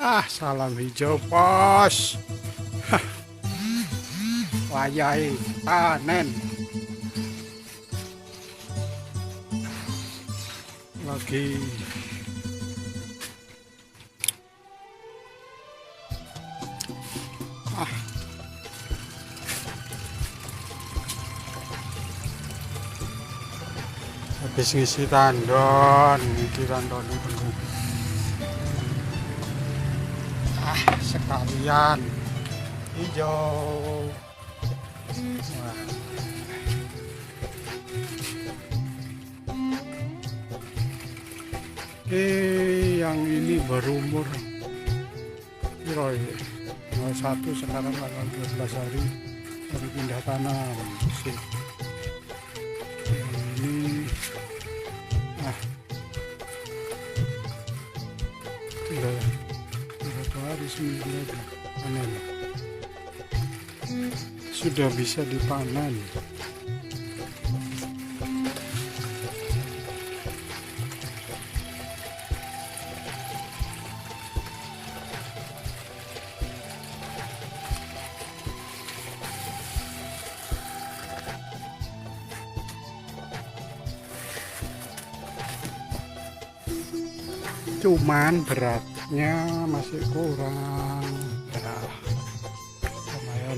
Salam hijau bos. Wayahe panen lagi. Habis ngisi tandon, iki tandon itu. Sekalian hijau. Yang ini berumur kira satu, sekarang tanggal 12 hari baru pindah tanam. Ini tinggal berapa hari, seminggu lagi panen. Sudah bisa dipanen. Cuman beratnya masih kurang ya, lumayan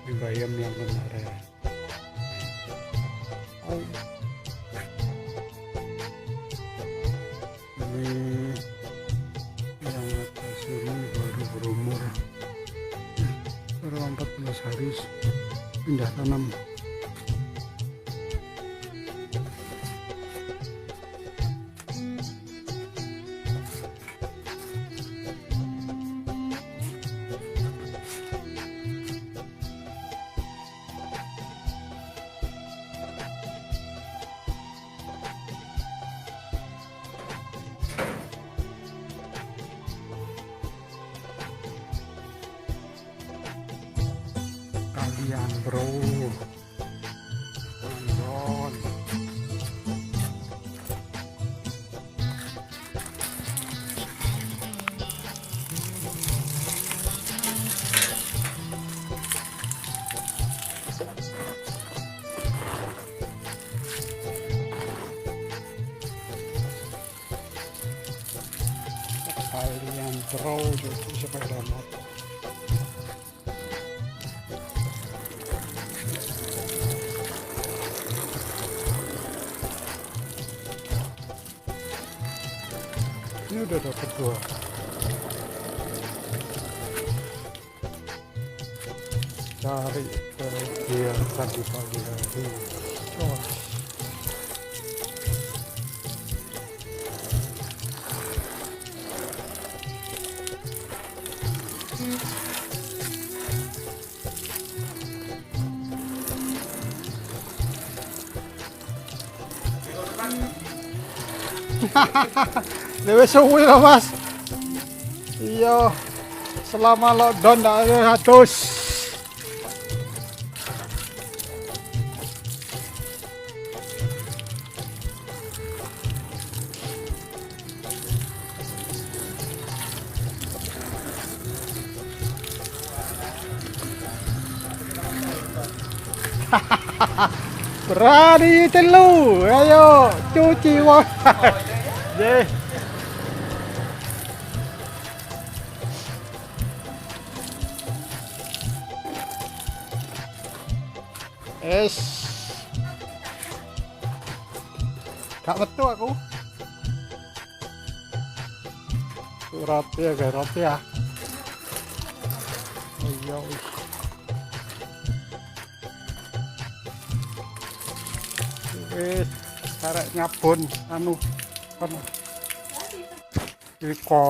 di bayam yang kemarin. Ini yang atas ini baru berumur 14 hari pindah tanam. Kalian bro, tandon. Kalian bro, jadi sepeda motor. Ini udah dapat 2. Cari kegiatan di pagi hari. Dewe suwi loh mas. Iya, selama lockdown ndak ada hadus. Berani telu, ayo cuci wah. Deh. Gak metu aku. Roti ya, guys, roti ya. Iya. Karek nyabun anu. Iko